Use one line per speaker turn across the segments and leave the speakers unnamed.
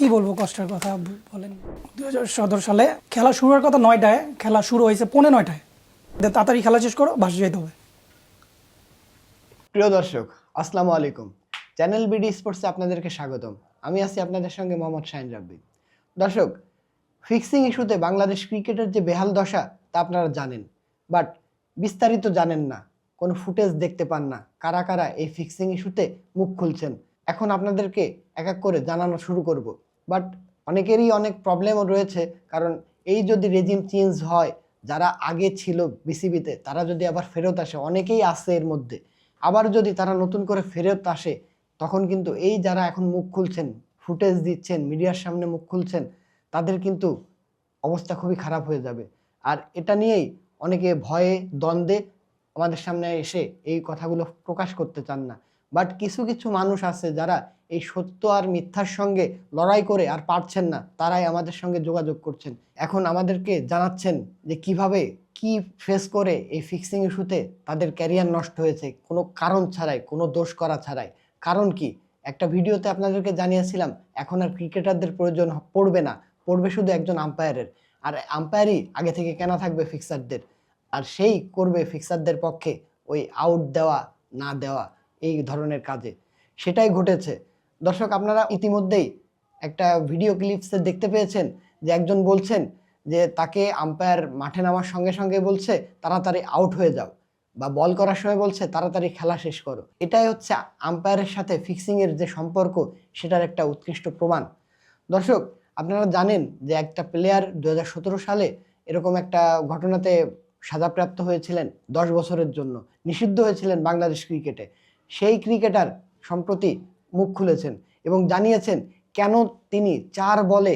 কি বলবো কষ্টের কথা বলেন। 2017 সালে খেলা শুরুর কথা 9টায়, খেলা শুরু হয়েছে 9:45। তাড়াতাড়ি খেলা শেষ করো, বাসে যেতে হবে।
প্রিয় দর্শক, আসসালামু আলাইকুম। চ্যানেল বিডি স্পোর্টসে আপনাদেরকে স্বাগতম। আমি আছি আপনাদের সঙ্গে মোহাম্মদ শাহিন রাব্বি। দর্শক, ফিক্সিং ইস্যুতে বাংলাদেশ ক্রিকেটের যে বেহাল দশা তা আপনারা জানেন, বাট বিস্তারিত জানেন না, কোনো ফুটেজ দেখতে পান না কারা কারা এই ফিক্সিং ইস্যুতে মুখ খুলছেন। এখন আপনাদেরকে এক এক করে জানানো শুরু করব। বাট অনেকেরই অনেক প্রবলেমও রয়েছে, কারণ এই যদি রেজিম চেঞ্জ হয়, যারা আগে ছিল বিসিবিতে তারা যদি আবার ফেরত আসে, অনেকেই আছে এর মধ্যে, আবার যদি তারা নতুন করে ফেরত আসে, তখন কিন্তু এই যারা এখন মুখ খুলছেন, ফুটেজ দিচ্ছেন, মিডিয়ার সামনে মুখ খুলছেন, তাদের কিন্তু অবস্থা খুবই খারাপ হয়ে যাবে। আর এটা নিয়েই অনেকে ভয়ে দ্বন্দ্বে আমাদের সামনে এসে এই কথাগুলো প্রকাশ করতে চান না। বাট কিছু কিছু মানুষ আছে যারা এই সত্য আর মিথ্যার সঙ্গে লড়াই করে আর পারছেন না, তারাই আমাদের সঙ্গে যোগাযোগ করছেন। এখন আমাদেরকে জানাচ্ছেন যে কিভাবে কি ফেস করে এই ফিক্সিং ইস্যুতে তাদের ক্যারিয়ার নষ্ট হয়েছে, কোনো কারণ ছাড়াই, কোনো দোষ করা ছাড়াই। কারণ কি, একটা ভিডিওতে আপনাদেরকে জানিয়েছিলাম এখন আর ক্রিকেটারদের প্রয়োজন পড়বে না, পড়বে শুধু একজন আম্পায়ারের। আর আম্পায়ারই আগে থেকে কেনা থাকবে ফিক্সারদের, আর সেই করবে ফিক্সারদের পক্ষে ওই আউট দেওয়া না দেওয়া এই ধরনের কাজে। সেটাই ঘটেছে। দর্শক, আপনারা ইতিমধ্যেই একটা ভিডিও ক্লিপসে দেখতে পেয়েছেন যে একজন বলছেন যে তাকে আম্পায়ার মাঠে নামার সঙ্গে সঙ্গে বলছে তাড়াতাড়ি আউট হয়ে যাও, বা বল করার সময় বলছে তাড়াতাড়ি খেলা শেষ করো। এটাই হচ্ছে আম্পায়ারের সাথে ফিক্সিংয়ের যে সম্পর্ক, সেটার একটা উৎকৃষ্ট প্রমাণ। দর্শক, আপনারা জানেন যে একটা প্লেয়ার 2017 সালে এরকম একটা ঘটনাতে সাজাপ্রাপ্ত হয়েছিলেন, 10 বছরের জন্য নিষিদ্ধ হয়েছিলেন বাংলাদেশ ক্রিকেটে। সেই ক্রিকেটার সম্প্রতি মুখ খুলেছেন এবং জানিয়েছেন কেন তিনি 4 বলে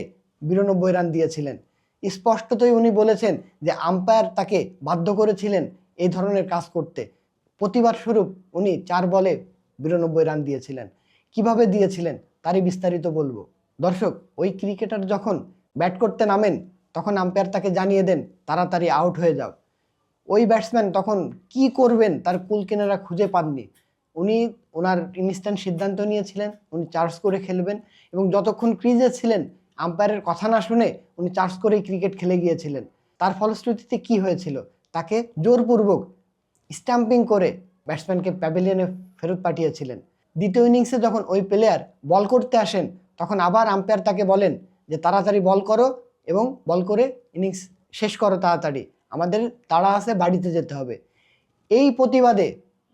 92 রান দিয়েছিলেন। স্পষ্টতই উনি বলেছেন যে আম্পায়ার তাকে বাধ্য করেছিলেন এই ধরনের কাজ করতে। প্রতিবাদ স্বরূপ উনি 4 বলে 92 রান দিয়েছিলেন। কিভাবে দিয়েছিলেন তারই বিস্তারিত বলবো। দর্শক, ওই ক্রিকেটার যখন ব্যাট করতে নামেন, তখন আম্পায়ার তাকে জানিয়ে দেন তাড়াতাড়ি আউট হয়ে যাও। ওই ব্যাটসম্যান তখন কি করবেন তার কুলকিনারা খুঁজে পাননি। উনি ওনার ইনস্ট্যান্ট সিদ্ধান্ত নিয়েছিলেন উনি চার্জ করে খেলবেন, এবং যতক্ষণ ক্রিজে ছিলেন আম্পায়ারের কথা না শুনে উনি চার্জ করেই ক্রিকেট খেলে গিয়েছিলেন। তার ফলশ্রুতিতে কি হয়েছিল, তাকে জোরপূর্বক স্টাম্পিং করে ব্যাটসম্যানকে প্যাভিলিয়নে ফেরত পাঠিয়েছিলেন। দ্বিতীয় ইনিংসে যখন ওই প্লেয়ার বল করতে আসেন, তখন আবার আম্পায়ার তাকে বলেন যে তাড়াতাড়ি বল করো এবং বল করে ইনিংস শেষ করো তাড়াতাড়ি, আমাদের তাড়া আছে, বাড়িতে যেতে হবে। এই প্রতিবাদে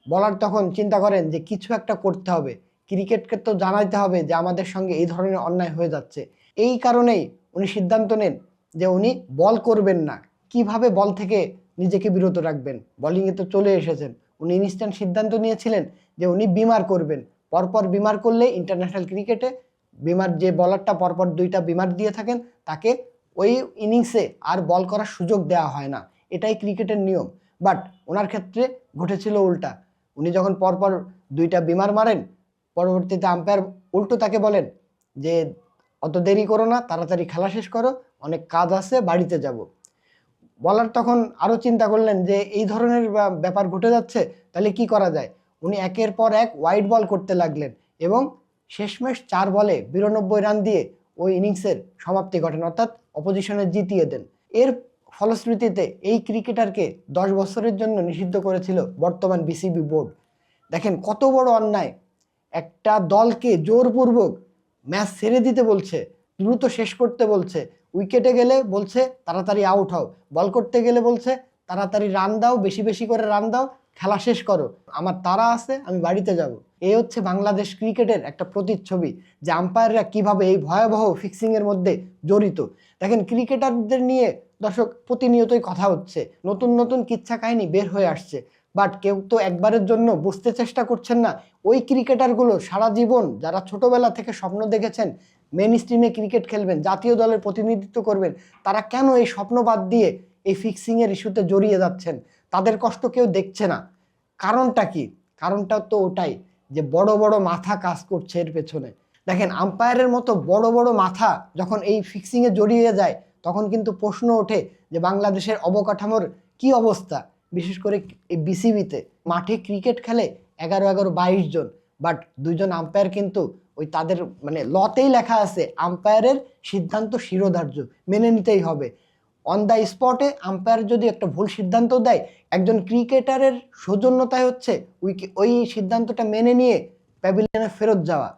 বলার তখন চিন্তা করেন যে কিছু একটা করতে হবে, ক্রিকেটকে তো জানাইতে হবে যে আমাদের সঙ্গে এই ধরনের অন্যায় হয়ে যাচ্ছে। এই কারণেই উনি সিদ্ধান্ত নেন যে উনি বল করবেন না। কিভাবে বল থেকে নিজেকে বিরত রাখবেন, বোলিংয়ে তো চলে এসেছেন। উনি ইনস্ট্যান্ট সিদ্ধান্ত নিয়েছিলেন যে উনি বিমার করবেন। পরপর বিমার করলে ইন্টারন্যাশনাল ক্রিকেটে বিমার যে বলারটা পরপর 2টা বিমার দিয়ে থাকেন, তাকে ওই ইনিংসে আর বল করার সুযোগ দেওয়া হয় না। এটাই ক্রিকেটের নিয়ম। বাট ওনার ক্ষেত্রে ঘটেছিল উল্টা। উনি যখন পরপর 2টা বিমার মারেন, পরবর্তীতে আম্পায়ার উল্টো তাকে বলেন যে অত দেরি করো না, তাড়াতাড়ি খেলা শেষ করো, অনেক কাজ আছে, বাড়িতে যাব। বলার তখন আরও চিন্তা করলেন যে এই ধরনের ব্যাপার ঘটে যাচ্ছে, তাহলে কি করা যায়। উনি একের পর এক ওয়াইড বল করতে লাগলেন এবং শেষমেশ 4 বলে 92 রান দিয়ে ওই ইনিংসের সমাপ্তি ঘটেন, অর্থাৎ অপোজিশনে জিতিয়ে দেন। এর ফলশ্রুতিতে এই ক্রিকেটারকে 10 বছরের জন্য নিষিদ্ধ করেছিল বর্তমান বিসিবি বোর্ড। দেখেন কত বড় অন্যায়। একটা দলকে জোরপূর্বক ম্যাচ ছেড়ে দিতে বলছে, দ্রুত শেষ করতে বলছে, উইকেটে গেলে বলছে তাড়াতাড়ি আউট হও, বল করতে গেলে বলছে তাড়াতাড়ি রান দাও, বেশি বেশি করে রান দাও, খেলা শেষ করো, আমার তাড়া আছে, আমি বাড়িতে যাব। এই হচ্ছে বাংলাদেশ ক্রিকেটের একটা প্রতিচ্ছবি যে আম্পায়াররা কিভাবে এই ভয়াবহ ফিক্সিংয়ের মধ্যে জড়িত। দেখেন ক্রিকেটারদের নিয়ে দর্শক প্রতিনিয়তই কথা হচ্ছে, নতুন নতুন কিচ্ছা কাহিনী বের হয়ে আসছে, বাট কেউ তো একবারের জন্য বুঝতে চেষ্টা করছেন না ওই ক্রিকেটারগুলো সারা জীবন যারা ছোটবেলা থেকে স্বপ্ন দেখেছেন মেন স্ট্রিমে ক্রিকেট খেলবেন, জাতীয় দলের প্রতিনিধিত্ব করবেন, তারা কেন এই স্বপ্ন বাদ দিয়ে এই ফিক্সিংয়ের ইস্যুতে জড়িয়ে যাচ্ছেন। তাদের কষ্ট কেউ দেখছে না। কারণটা কি? কারণটা তো ওটাই যে বড় বড় মাথা কাজ করছে এর পেছনে। দেখেন আম্পায়ারের মতো বড় বড় মাথা যখন এই ফিক্সিংয়ে জড়িয়ে যায়, তখন কিন্তু প্রশ্ন ওঠে যে বাংলাদেশের অবকাঠামোর কি অবস্থা। বিশেষ করে এই বিসিবিতে মাঠে ক্রিকেট খেলে 11-11, 22 জন, বাট 2 জন আম্পায়ার কিন্তু ওই তাদের মানে লতেই লেখা আছে আম্পায়ারের সিদ্ধান্ত শিরোধার্য, মেনে নিতেই হবে। অন দ্য স্পটে আম্পায়ার যদি একটা ভুল সিদ্ধান্ত দেয়, একজন ক্রিকেটারের সৌজন্যতায় হচ্ছে ওই সিদ্ধান্তটা মেনে নিয়ে প্যাভিলিয়নে ফেরত যাওয়া।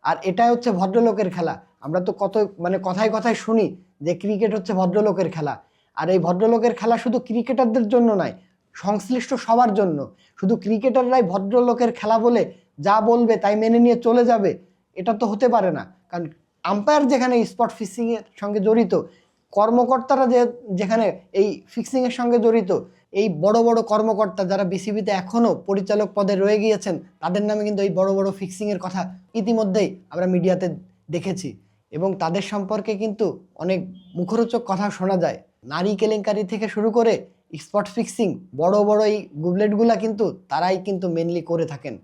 আর এটাই হচ্ছে ভদ্রলোকের খেলা। আমরা তো কত মানে কথায় কথায় শুনি যে ক্রিকেট হচ্ছে ভদ্রলোকের খেলা। আর এই ভদ্রলোকের খেলা শুধু ক্রিকেটারদের জন্য নয়, সংশ্লিষ্ট সবার জন্য। শুধু ক্রিকেটাররাই ভদ্রলোকের খেলা বলে যা বলবে তাই মেনে নিয়ে চলে যাবে, এটা তো হতে পারে না। কারণ আম্পায়ার যেখানে স্পট ফিক্সিংয়ের সঙ্গে জড়িত, কর্মকর্তারা যেখানে এই ফিক্সিংয়ের সঙ্গে জড়িত, এই বড় বড় কর্মকর্তা যারা বিসিবিতে এখনও পরিচালক পদে রয়ে গিয়েছেন, তাদের নামে কিন্তু এই বড় বড় ফিক্সিংয়ের কথা ইতিমধ্যেই আমরা মিডিয়াতে দেখেছি। এবং তাদের সম্পর্কে কিন্তু অনেক মুখরোচক কথা শোনা যায়। নারী কেলেঙ্কারি থেকে শুরু করে স্পট ফিক্সিং, বড় বড় এই গুবলেটগুলা কিন্তু তারাই কিন্তু মেনলি করে থাকেন।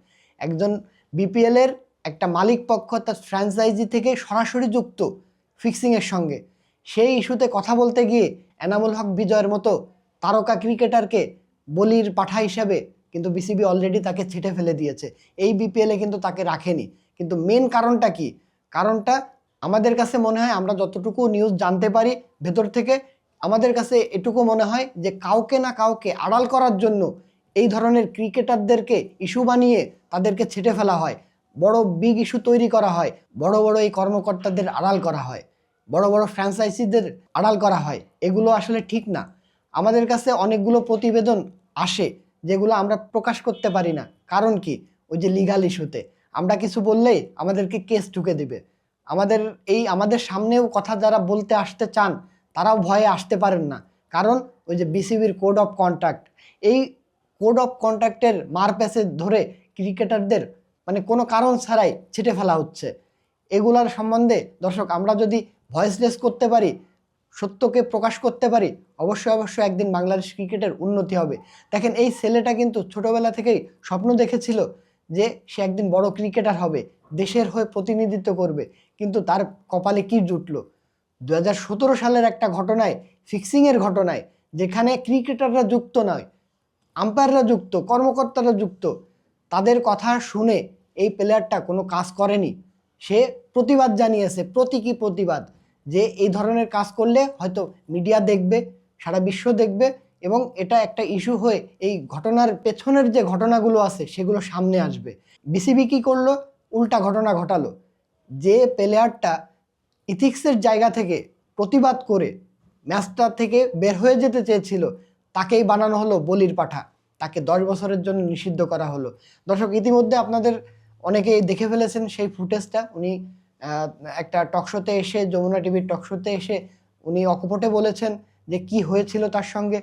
একজন বিপিএলের একটা মালিক পক্ষ তার ফ্র্যাঞ্চাইজি থেকে সরাসরি যুক্ত ফিক্সিংয়ের সঙ্গে, সেই ইস্যুতে কথা বলতে গিয়ে এনামুল হক বিজয়ের মতো তারকা ক্রিকেটারকে বলির পাঠা হিসাবে কিন্তু বিসিবি অলরেডি তাকে ছিটে ফেলে দিয়েছে। এই বিপিএলে কিন্তু তাকে রাখেনি। কিন্তু মেন কারণটা কি? কারণটা আমাদের কাছে মনে হয়, আমরা যতটুকু নিউজ জানতে পারি ভেতর থেকে, আমাদের কাছে এটুকু মনে হয় যে কাউকে না কাউকে আড়াল করার জন্য এই ধরনের ক্রিকেটারদেরকে ইস্যু বানিয়ে তাদেরকে ছেটে ফেলা হয়, বড় বিগ ইস্যু তৈরি করা হয়, বড় বড় এই কর্মকর্তাদের আড়াল করা হয়, বড় বড় ফ্র্যাঞ্চাইজিদের আড়াল করা হয়। এগুলো আসলে ঠিক না। আমাদের কাছে অনেকগুলো প্রতিবেদন আসে যেগুলো আমরা প্রকাশ করতে পারি না। কারণ কি? ওই যে লিগাল ইস্যুতে আমরা কিছু বললেই আমাদেরকে কেস ঢুকে দিবে। আমাদের সামনেও কথা যারা বলতে আসতে চান তারাও ভয়ে আসতে পারেন না। কারণ ওই যে বিসিবির কোড অফ কন্ডাক্ট, এই কোড অফ কন্ডাক্টের মারপ্যাচে ধরে ক্রিকেটারদের মানে কোনো কারণ ছাড়াই ছিটে ফেলা হচ্ছে। এগুলার সম্বন্ধে দর্শক আমরা যদি ভয়েস রেজ করতে পারি, সত্যকে প্রকাশ করতে পারি, অবশ্যই একদিন বাংলাদেশ ক্রিকেটের উন্নতি হবে। দেখেন, এই ছেলেটা কিন্তু ছোটবেলা থেকেই স্বপ্ন দেখেছিল যে সে একদিন বড় ক্রিকেটার হবে, দেশের হয়ে প্রতিনিধিত্ব করবে। কিন্তু তার কপালে কি জুটলো? 2017 সালের একটা ঘটনায়, ফিক্সিংয়ের ঘটনায়, যেখানে ক্রিকেটাররা যুক্ত নয়, আম্পায়াররা যুক্ত, কর্মকর্তারা যুক্ত, তাদের কথা শুনে এই প্লেয়ারটা কোনো কাজ করেনি। সে প্রতিবাদ জানিয়েছে, প্রতীকী প্রতিবাদ, যে এই ধরনের কাজ করলে হয়তো মিডিয়া দেখবে, সারা বিশ্ব দেখবে, এবং এটা একটা ইস্যু হয়ে এই ঘটনার পেছনের যে ঘটনাগুলো আছে সেগুলো সামনে আসবে। বিসিবি কী করলো? উল্টা ঘটনা ঘটালো। যে প্লেয়ারটা ইথিক্সের জায়গা থেকে প্রতিবাদ করে ম্যাচটা থেকে বের হয়ে যেতে চেয়েছিল, তাকেই বানানো হলো বলির পাঠা, তাকে 10 বছরের জন্য নিষিদ্ধ করা হলো। দর্শক, ইতিমধ্যে আপনাদের অনেকেই দেখে ফেলেছেন সেই ফুটেজটা। উনি একটা টকশোতে এসে, যমুনা টিভির টকশোতে এসে উনি অকপটে বলেছেন যে কি হয়েছিল তার সঙ্গে।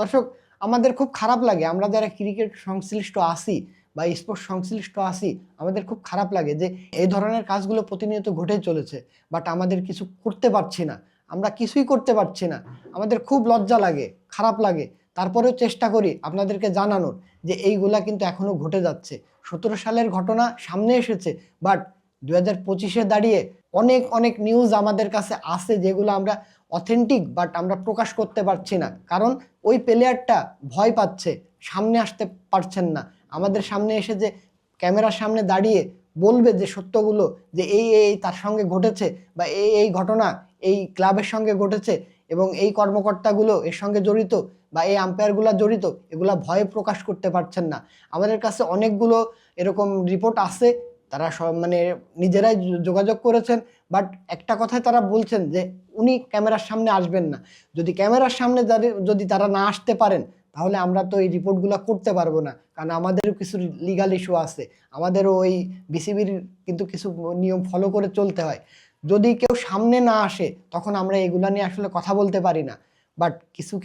দর্শক, আমাদের খুব খারাপ লাগে, আমরা যারা ক্রিকেট সংশ্লিষ্ট আসি বা স্পোর্টস সংশ্লিষ্ট আসি, আমাদের খুব খারাপ লাগে যে এই ধরনের কাজগুলো প্রতিনিয়ত ঘটে চলেছে, বাট আমাদের কিছু করতে পারছি না, আমরা কিছুই করতে পারছি না। আমাদের খুব লজ্জা লাগে, খারাপ লাগে। তারপরেও চেষ্টা করি আপনাদেরকে জানানোর যে এইগুলা কিন্তু এখনও ঘটে যাচ্ছে। 17 সালের ঘটনা সামনে এসেছে, বাট 2025-এ দাঁড়িয়ে অনেক নিউজ আমাদের কাছে আছে যেগুলো আমরা অথেন্টিক, বাট আমরা প্রকাশ করতে পারছি না। কারণ ওই প্লেয়ারটা ভয় পাচ্ছে, সামনে আসতে পারছেন না। আমাদের সামনে এসে যে ক্যামেরার সামনে দাঁড়িয়ে বলবে যে সত্যগুলো, যে এই তার সঙ্গে ঘটেছে, বা এই ঘটনা এই ক্লাবের সঙ্গে ঘটেছে, এবং এই কর্মকর্তাগুলো এর সঙ্গে জড়িত, বা এই আম্পায়ারগুলো জড়িত, এগুলা ভয়ে প্রকাশ করতে পারছেন না। আমাদের কাছে অনেকগুলো এরকম রিপোর্ট আছে, তারা সব মানে নিজেরাই যোগাযোগ করেছেন, বাট একটা কথাই তারা বলছেন যে উনি ক্যামেরার সামনে আসবেন না। যদি ক্যামেরার সামনে যদি তারা না আসতে পারেন, তাহলে আমরা তো এই রিপোর্টগুলো করতে পারবো না। কারণ আমাদেরও কিছু লিগাল ইস্যু আছে, আমাদেরও ওই বিসিবির কিন্তু কিছু নিয়ম ফলো করে চলতে হয়। যদি কেউ সামনে না আসে, তখন আমরা এগুলা নিয়ে আসলে কথা বলতে পারি না। বাট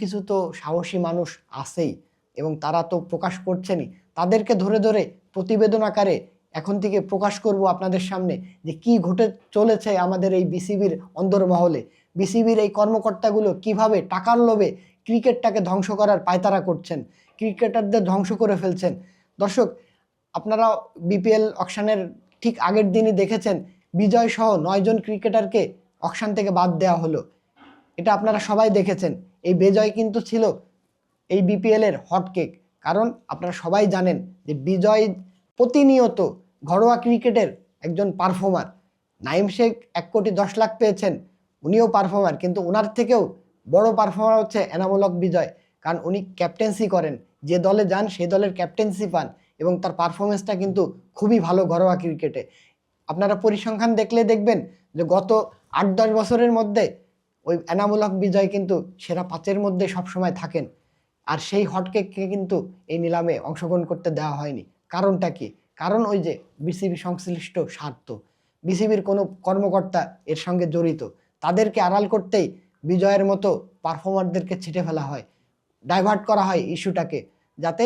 কিছু তো সাহসী মানুষ আছেই, এবং তারা তো প্রকাশ করছেনই। তাদেরকে ধরে ধরে প্রতিবেদন আকারে এখন থেকে প্রকাশ করব আপনাদের সামনে যে কি ঘটে চলেছে আমাদের এই বিসিবির অন্দরমহলে। বিসিবির এই কর্মকর্তাগুলো কিভাবে টাকার লোভে ক্রিকেটটাকে ধ্বংস করার পায়তারা করছেন, ক্রিকেটারদের ধ্বংস করে ফেলছেন। দর্শক, আপনারা বিপিএল অকশনের ঠিক আগের দিনই দেখেছেন, বিজয় সহ 9 জন ক্রিকেটারকে অকশন থেকে বাদ দেওয়া হলো। এটা আপনারা সবাই দেখেছেন। এই বিজয় কিন্তু ছিল এই বিপিএলের হটকেক। কারণ আপনারা সবাই জানেন যে বিজয় প্রতিনিয়ত ঘরোয়া ক্রিকেটের একজন পারফর্মার। নাইম শেখ 1,10,00,000 পেয়েছেন, উনিও পারফর্মার, কিন্তু ওনার থেকেও বড় পারফর্মার হচ্ছে এনামুল হক বিজয়, কারণ উনি ক্যাপ্টেন্সি করেন, যে দলে যান সেই দলের ক্যাপ্টেন্সি পান এবং তার পারফরমেন্সটা কিন্তু খুবই ভালো ঘরোয়া ক্রিকেটে। আপনারা পরিসংখ্যান দেখলে দেখবেন যে গত 8-10 বছরের মধ্যে ওই এনামুল হক বিজয় কিন্তু সেরা 5-এর মধ্যে সবসময় থাকেন। আর সেই হটকেককে কিন্তু এই নিলামে অংশগ্রহণ করতে দেওয়া হয়নি। কারণটা কি? কারণ ওই যে বিসিবি সংশ্লিষ্ট স্বার্থ, বিসিবির কোনো কর্মকর্তা এর সঙ্গে জড়িত, তাদেরকে আড়াল করতেই বিজয়ের মতো পারফর্মারদেরকে ছিটে ফেলা হয়, ডাইভার্ট করা হয় ইস্যুটাকে, যাতে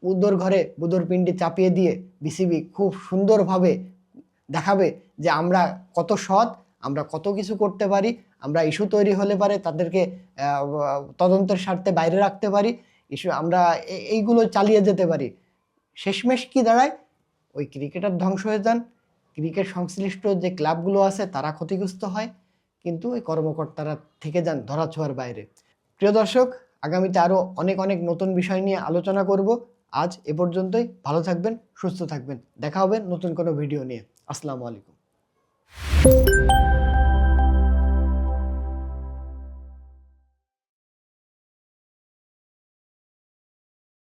উদর ঘরে বুদর পিণ্ডি চাপিয়ে দিয়ে বিসিবি খুব সুন্দরভাবে দেখাবে যে আমরা কত সৎ, আমরা কত কিছু করতে পারি, আমরা ইস্যু তৈরি হলে পারে তাদেরকে তদন্তের স্বার্থে বাইরে রাখতে পারি, ইস্যু আমরা এইগুলো চালিয়ে যেতে পারি। শেষমেশ কি দাঁড়ায়? ওই ক্রিকেটার ধ্বংস হয়ে যান, ক্রিকেট সংশ্লিষ্ট যে ক্লাবগুলো আছে তারা ক্ষতিগ্রস্ত হয়, কিন্তু ওই কর্মকর্তারা থেকে যান ধরাছোঁয়ার বাইরে। প্রিয় দর্শক, আগামীতে আরও অনেক অনেক নতুন বিষয় নিয়ে আলোচনা করব। আজ এ পর্যন্তই। ভালো থাকবেন, সুস্থ থাকবেন, দেখা হবে নতুন কোনো ভিডিও নিয়ে। আসসালামু আলাইকুম।